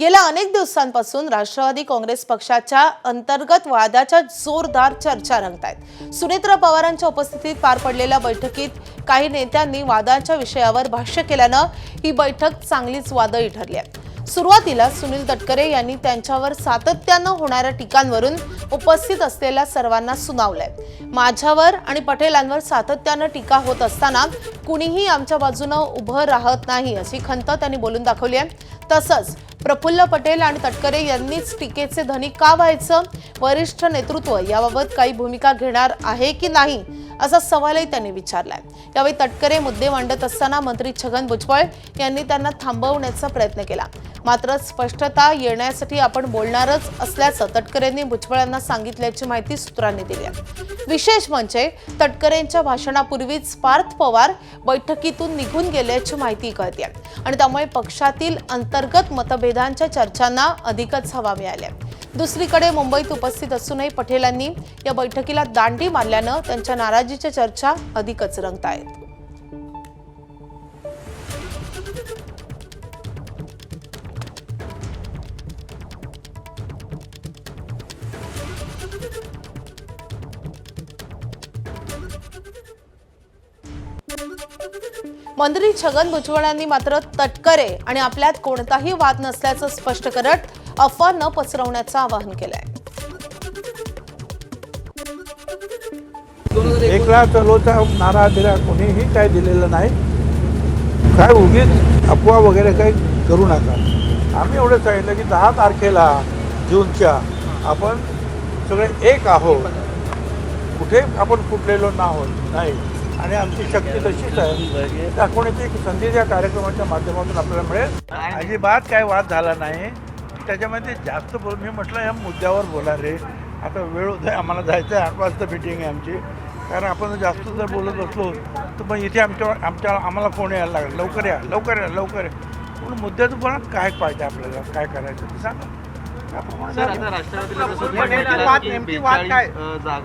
गेल्या अनेक दिवसांपासून राष्ट्रवादी काँग्रेस पक्षाच्या अंतर्गत वादाच्या जोरदार चर्चा रंगतायत। सुनेत्रा पवारांच्या उपस्थितीत पार पडलेल्या बैठकीत काही नेत्यांनी वादाच्या विषयावर भाष्य केल्यानं ही बैठक चांगलीच वादळी ठरली आहे। सुरुवातीला सुनील तटकरे यांनी त्यांच्यावर सातत्यानं होणाऱ्या टीकांवरून उपस्थित असलेल्या सर्वांना सुनावलंय। माझ्यावर आणि पटेलांवर सातत्यानं टीका होत असताना कुणीही आमच्या बाजूने उभं राहत नाही अशी खंत त्यांनी बोलून दाखवली आहे। तसंच प्रफुल्ल पटेल आणि तटकरे यांनीच टीकेचे धनी का व्हायचं, वरिष्ठ नेतृत्व याबाबत काही भूमिका घेणार आहे की नाही असा सवालही त्यांनी विचारलाय। यावेळी तटकरे मुद्दे मांडत असताना मंत्री छगन भुजबळ यांनी त्यांना थांबवण्याचा प्रयत्न केला, मात्र स्पष्टता येण्यासाठी आपण बोलणारच असल्याचं तटकरेंनी भुजबळांना सांगितल्याची माहिती सूत्रांनी दिली आहे। विशेष म्हणजे तटकरेंच्या भाषणापूर्वीच पार्थ पवार बैठकीतून निघून गेल्याची माहिती कळते आणि त्यामुळे पक्षातील अंतर्गत मतभेदांच्या चर्चांना अधिकच हवा मिळाली आहे। दुसरीकडे मुंबईत उपस्थित असूनही पटेलांनी या बैठकीला दांडी मारल्यानं त्यांच्या नाराजीच्या चर्चा अधिकच रंगतायत। मंत्री छगन भुजबळ यांनी मात्र तटकरे आणि आपल्यात कोणताही वाद नसल्याचं स्पष्ट करत अफवा न पसरवण्याचं आवाहन केलंय। एकला चलोचा नारा दिला, कोणीही काय दिलेलं नाही। काय उगीच अफवा वगैरे काही करू नका। आम्ही एवढं सांगितलं की 10 तारखेला जूनच्या आपण सगळे एक आहोत, कुठे आपण फुटलेलो नाही आणि आमची शक्ती तशीच आहे। दाखवण्याची एक संधी या कार्यक्रमाच्या माध्यमातून आपल्याला मिळेल। अजिबात काय वाद झाला नाही, त्याच्यामध्ये जास्त बोल मी म्हटलं या मुद्द्यावर बोला रे, आता वेळ होत आहे, आम्हाला जायचं आहे, 8 वाजता मीटिंग आहे आमची। कारण आपण जास्त जर बोलत बसलो तर मग इथे आम्हाला फोन यायला लागला, लवकर या लवकर या लवकर या। पण मुद्द्याचं पण काय पाहिजे आपल्याला, काय करायचं ते सांगा।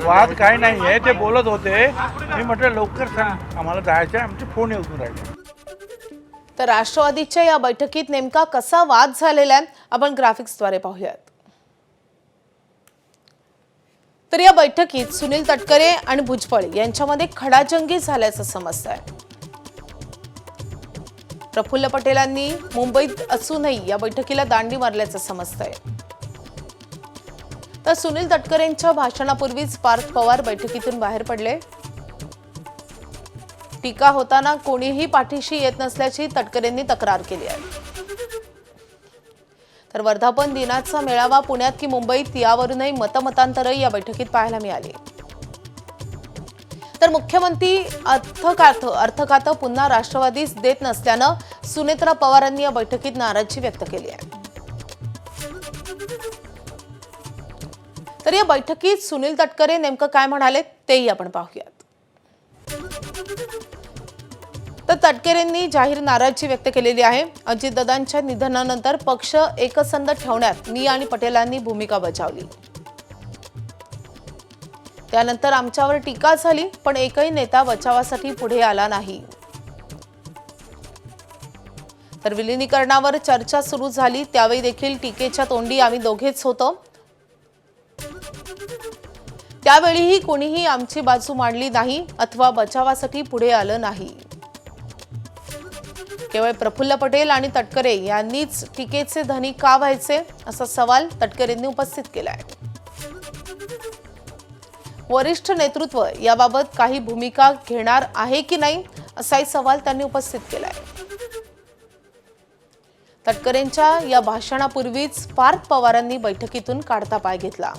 वाद काय नाही आहे, ते बोलत होते, मी म्हटलं लवकर सांग आम्हाला जायचं आहे, आमचे फोन येऊन राहिले। तर राष्ट्रवादीच्या या बैठकीत नेमका कसा वाद झालेला आहे आपण ग्राफिक्सद्वारे पाहूयात। तर या बैठकीत सुनील तटकरे आणि भुजबळ यांच्यामध्ये खडाजंगी झाल्याचं समजतंय। प्रफुल्ल पटेलांनी मुंबईत असूनही या बैठकीला दांडी मारल्याचं समजतंय। तर सुनील तटकरेंच्या भाषणापूर्वीच पार्थ पवार बैठकीतून बाहेर पडले। टीका होताना कोणीही पाठीशी येत नसल्याची तटकरेंनी तक्रार केली आहे। तर वर्धापन दिनाचा मेळावा पुण्यात की मुंबईत यावरूनही मतमतांतरही या बैठकीत पाहायला मिळाली। तर मुख्यमंत्री अर्थखातं पुन्हा राष्ट्रवादीस देत नसल्यानं सुनेत्रा पवारांनी या बैठकीत नाराजी व्यक्त केली आहे। तर या बैठकीत सुनील तटकरे नेमकं काय म्हणाले तेही आपण पाहूयात। तर तटकरेंनी जाहीर नाराजी व्यक्त केलेली आहे। अजितदादांच्या निधनानंतर पक्ष एकसंध ठेवण्यात मी आणि पटेलांनी भूमिका बजावली, त्यानंतर आमच्यावर टीका झाली, पण एकही नेता बचावासाठी पुढे आला नाही। तर विलीनीकरणावर चर्चा सुरू झाली, त्यावेळी देखील टीकेच्या तोंडी आम्ही दोघेच होतो। त्यावेळीही कोणीही आमची बाजू मांडली नाही अथवा बचावासाठी पुढे आलं नाही। केवळ प्रफुल्ल पटेल आणि तटकरे यांनीच टीकेचे धनी का व्हायचे असा सवाल तटकरेंनी उपस्थित केलाय। वरिष्ठ नेतृत्व याबाबत काही भूमिका घेणार आहे की नाही असाही सवाल त्यांनी उपस्थित केलाय। तटकरेंच्या या भाषणापूर्वीच पार्थ पवारांनी बैठकीतून काढता पाय घेतला।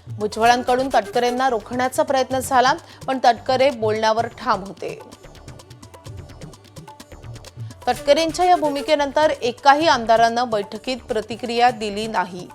भुजबळांकडून तटकरेंना रोखण्याचा प्रयत्न झाला, पण तटकरे बोलण्यावर ठाम होते। तटकरेंच्या या भूमिकेनंतर एकाही आमदारानं बैठकीत प्रतिक्रिया दिली नाही।